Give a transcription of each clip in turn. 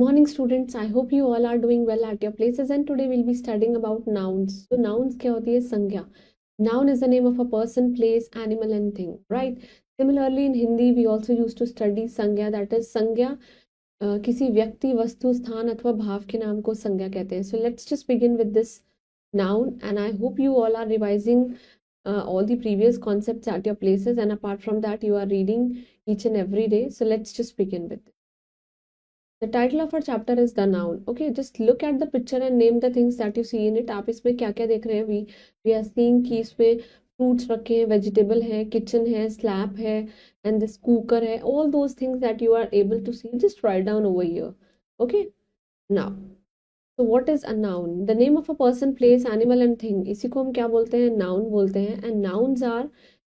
Morning students, I hope you all are doing well at your places, and today we'll be studying about nouns. So nouns क्या होती है? संज्ञा. Noun is the name of a person, place, animal and thing, right? Similarly in Hindi we also used to study संज्ञा, that is संज्ञा किसी व्यक्ति, वस्तु, स्थान अथवा भाव के नाम को संज्ञा कहते हैं. So let's just begin with this noun, and I hope you all are revising all the previous concepts at your places, and apart from that you are reading each and every day. So let's just begin with it. The title of our chapter is the noun. Okay, just look at the picture and name the things that you see in it. आप इसमें क्या क्या देख रहे हैं? We are seeing कि इसमें fruits रखे हैं, vegetable है, kitchen है, slab है, and this cooker है. All those things that you are able to see, just write down over here. Okay, now. So what is a noun? The name of a person, place, animal and thing. इसी को हम क्या बोलते हैं? Noun बोलते हैं. And nouns are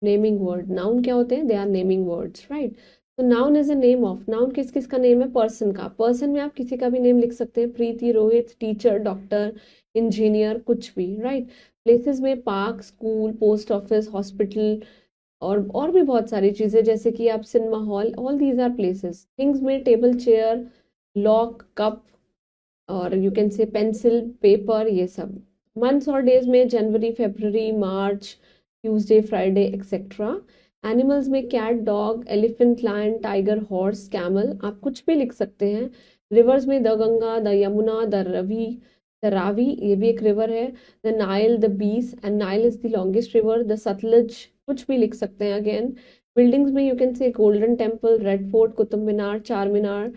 naming word. Noun क्या होते हैं? They are naming words, right? तो noun is a name of. Noun किस किस का नेम है? पर्सन का. पर्सन में आप किसी का भी नेम लिख सकते हैं, Preeti, Rohit, teacher, doctor, engineer, कुछ भी, राइट. प्लेसेस में park, school, post office, hospital और भी बहुत सारी चीजें, जैसे कि आप cinema hall, all these are places. Things में टेबल, चेयर, लॉक, कप और you can say pencil, paper, ये सब. मंथ्स और डेज में जनवरी, फरवरी, March, Tuesday, Friday etcetera. Animals में cat, dog, elephant, lion, tiger, horse, camel, आप कुछ भी लिख सकते हैं. रिवर्स में the Ganga, the Yamuna, the Ravi, the Ravi, ये भी एक रिवर है. The Nile, the Beas, and Nile is the longest river. The Sutlej, कुछ भी लिख सकते हैं अगेन. बिल्डिंग्स में you can say Golden Temple, Red Fort, Qutub Minar, Char Minar,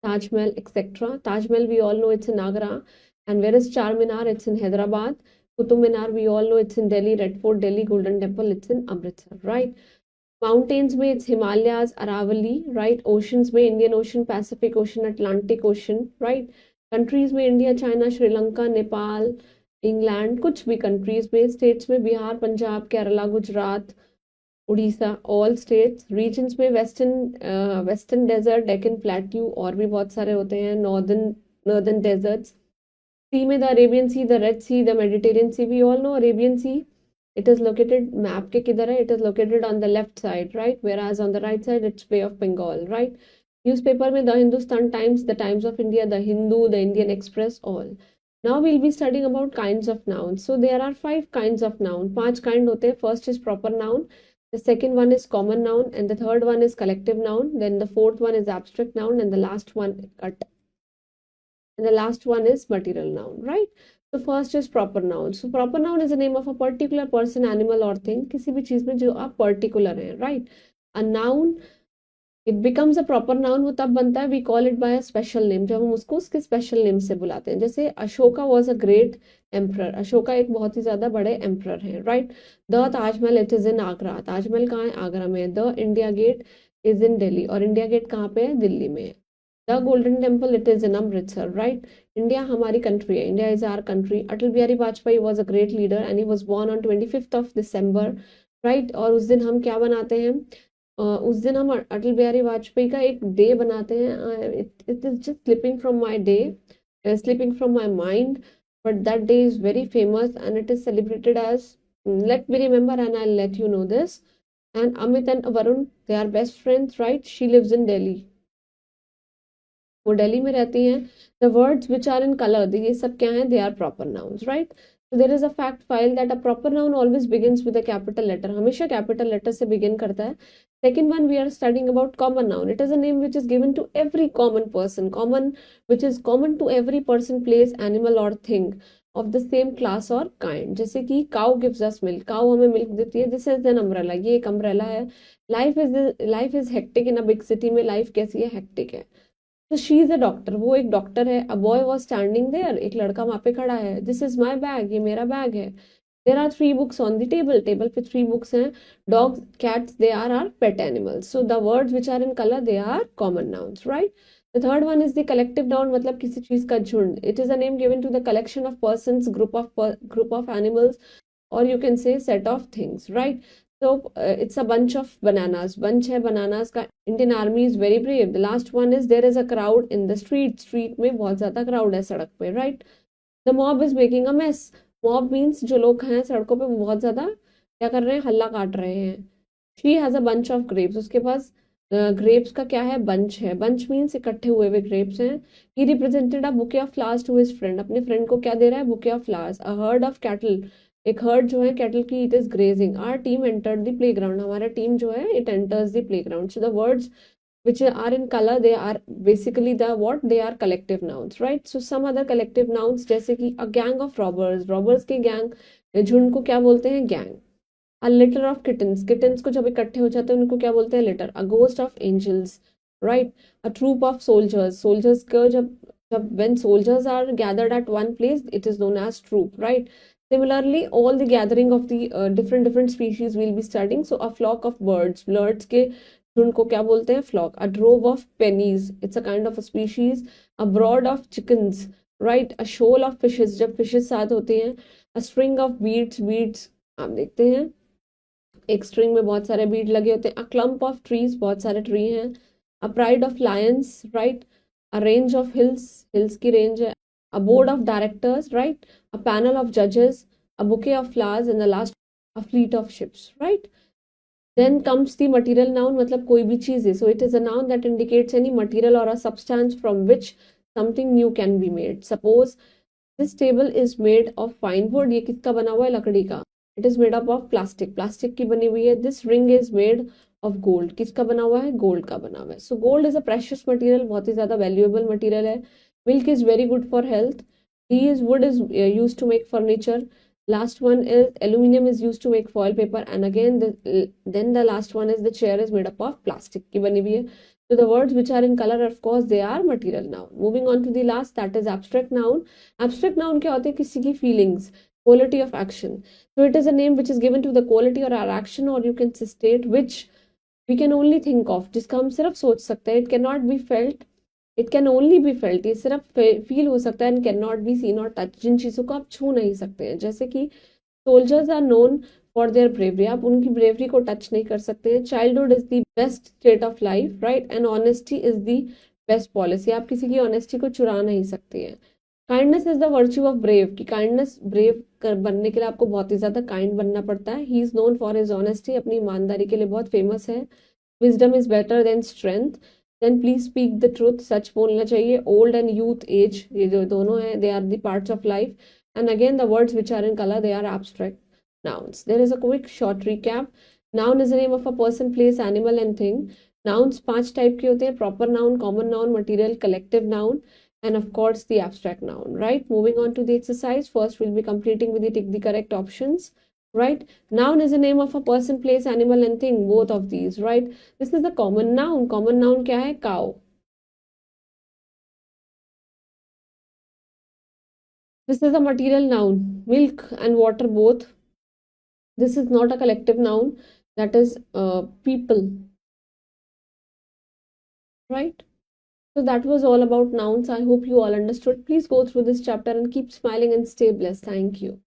Taj Mahal etcetera. Taj Mahal we all know it's in Agra, and where is Charminar? It's in Hyderabad. Qutub Minar we all know it's in Delhi. Red Fort Delhi, Golden Temple it's in Amritsar, right? Mountains में it's Himalayas, Aravalli, right? Oceans में Indian Ocean, Pacific Ocean, Atlantic Ocean, right? Countries में India, China, Sri Lanka, Nepal, England, कुछ भी countries में. States में Bihar, Punjab, Kerala, Gujarat, Orissa, all states. Regions में western desert, Deccan plateau, और भी बहुत सारे होते हैं, नॉर्दर्न डेजर्ट्स. सी में the Arabian Sea, the Red Sea, the Mediterranean Sea. We all know Arabian Sea. It is located, map के किधर है? It is located on the left side, right, whereas on the right side it's Bay of Bengal, right. Newspaper में the Hindustan Times, the Times of India, the Hindu, the Indian Express, all. Now we'll be studying about kinds of nouns. So there are 5 kinds of noun. 5 kind होते हैं. First is proper noun. The second one is common noun, and the third one is collective noun. Then the fourth one is abstract noun, and the last one is material noun, right? So first is proper noun. So proper noun is the name of a particular person, animal or thing. किसी भी चीज में जो आप particular है, right? A noun, it becomes a proper noun वो तब बनता है, we call it by a special name, जब हम उसको उसके special name से बुलाते हैं. जैसे Ashoka was a great emperor. Ashoka एक बहुत ही ज्यादा बड़े emperor है, right? The Taj Mahal, it is in Agra. Taj Mahal कहाँ है? आगरा में है. The India gate is in Delhi. और इंडिया गेट कहाँ पे है? दिल्ली में है. The golden temple, it is in Amritsar, right? India हमारी कंट्री है. India is our country. Atal Bihari Vajpayee was a great leader and he was born on 25th of December, right? और उस दिन हम क्या बनाते हैं? उस दिन हम अटल बिहारी वाजपेयी का एक डे बनाते हैं. It is just slipping from my day, slipping from my mind, but that day is very famous and it is celebrated as, let me remember and I let you know this. And Amit and Varun, they are best friends, right? She lives in Delhi, वो दिल्ली में रहती हैं. The words which are in colour, ये सब क्या है? They are proper nouns, right? So there is a fact file that a proper noun always begins with a capital letter. हमेशा capital letter से begin करता है. Second one, we are studying about common noun. It is a name which is given to every common person. Common, which is common to every person, place, animal or thing of the same class or kind. जैसे कि cow gives us milk. Cow हमें milk देती है. This is an umbrella. ये एक umbrella है. Life is hectic in a big city में. Life कैसी है? Hectic है. तो शी इज अ डॉक्टर, वो एक डॉक्टर है. A boy was standing there, एक लड़का वहां पे खड़ा है. दिस इज माई बैग, ये मेरा बैग है. There are 3 books on the table, table पे 3 बुक्स हैं. Dogs, cats, they are pet animals. So the words which are in colour, they are common nouns, right? The third one is the collective noun, मतलब किसी चीज का झुंड. It is a name given to the collection of persons, group of animals, और you can say set of things, right? So it's a bunch of bananas. Bunch है bananas का. Indian army is very brave. The last one is there is a crowd in the street. Street में बहुत ज्यादा crowd है सड़क पे, right? The mob is making a mess. Mob means जो लोग हैं सड़कों पे बहुत ज्यादा क्या कर रहे हैं? हल्ला काट रहे हैं. She has a bunch of grapes. उसके पास ग्रेप्स का क्या है, बंच है, बंच मीन्स इकट्ठे हुए हुए ग्रेप्स हैं। He represented a bouquet of flowers to his friend, अपने फ्रेंड को क्या दे रहा है, bouquet of flowers. A herd of cattle, एक हर्ड जो है कैटल की, it is grazing. Our team entered the playground, हमारा टीम जो है it enters the playground. So the words which are in color they are basically the what, they are collective nouns, right? So some other collective nouns जैसे कि a gang of robbers, robbers की gang, झुंड को क्या बोलते हैं, gang। a litter of kittens, kittens को जब इकट्ठे हो जाते हैं उनको क्या बोलते हैं, litter। a ghost of angels, right? a troop of soldiers, soldiers को जब when soldiers are gathered at one place it is known as troop, right? Similarly all the gathering of the different species we'll be studying. So a flock of birds, birds के झुंड को क्या बोलते हैं, flock। a drove of pennies, it's a kind of a species। a brood of chickens, right? a shoal of fishes, जब fishes साथ होते हैं। a string of beads, beads आप देखते हैं एक स्ट्रिंग में बहुत सारे बीड लगे होते हैं। अ क्लम्प ऑफ ट्रीज, बहुत सारे ट्री हैं। A pride of lions, right. A range of hills, hills की रेंज है। A board of directors, right. A panel of जजेस। A bouquet of flowers in the last, a fleet of ships, right. Then comes the material noun, मतलब कोई भी चीज है। So it is a noun that indicates any material or a substance from which something new can be made. Suppose this table is made of fine wood, ये किसका बना हुआ है, लकड़ी का। It is made up of plastic, plastic की बनी हुई है। This ring is made of gold, किसका बना हुआ है, gold का बना हुआ है। So gold is a precious material, बहुत ही ज्यादा valuable material है। Milk is very good for health। Tea is wood is used to make furniture। Last one is aluminum is used to make foil paper, and again then the last one is the chair is made up of plastic की बनी हुई है। So the words which are in color, of course, they are material noun. Moving on to the last, that is abstract noun. Abstract noun क्या होते हैं, किसी की feelings, quality of action. So it is a name which is given to the quality or our action, or you can state which we can only think of, जिसका हम सिर्फ सोच सकते हैं। It cannot be felt, it can only be felt, ये सिर्फ feel हो सकता है। and cannot be seen or touched, जिन चीजों को आप छू नहीं सकते हैं। जैसे कि soldiers are known for their bravery, आप उनकी ब्रेवरी को टच नहीं कर सकते हैं। Childhood is the best state of life, right. And honesty is the best policy, आप किसी की ऑनेस्टी को चुरा नहीं सकते हैं। Kindness is the virtue of brave, की काइंडनेस ब्रेव बनने के लिए आपको बहुत ही ज्यादा काइंड बनना पड़ता है। He is known for his honesty, अपनी ईमानदारी के लिए बहुत फेमस है। Wisdom is better than strength. Then please speak the truth, सच बोलना चाहिए। ओल्ड एंड यूथ एज, ये जो दोनों है, they are the parts of life. And again, the words which are in color, they are abstract nouns. There is a quick short recap. Noun is the name of a person, place, animal and thing. Nouns 5 type के होते हैं, proper noun, common noun, material, collective noun, and of course the abstract noun, right? Moving on to the exercise, first we'll be completing with the tick the correct options, right? Noun is the name of a person, place, animal and thing, both of these, right? This is the common noun. Common noun क्या है, cow. This is a material noun, milk and water both. This is not a collective noun, that is people, right? So that was all about nouns. I hope you all understood. Please go through this chapter and keep smiling and stay blessed. Thank you.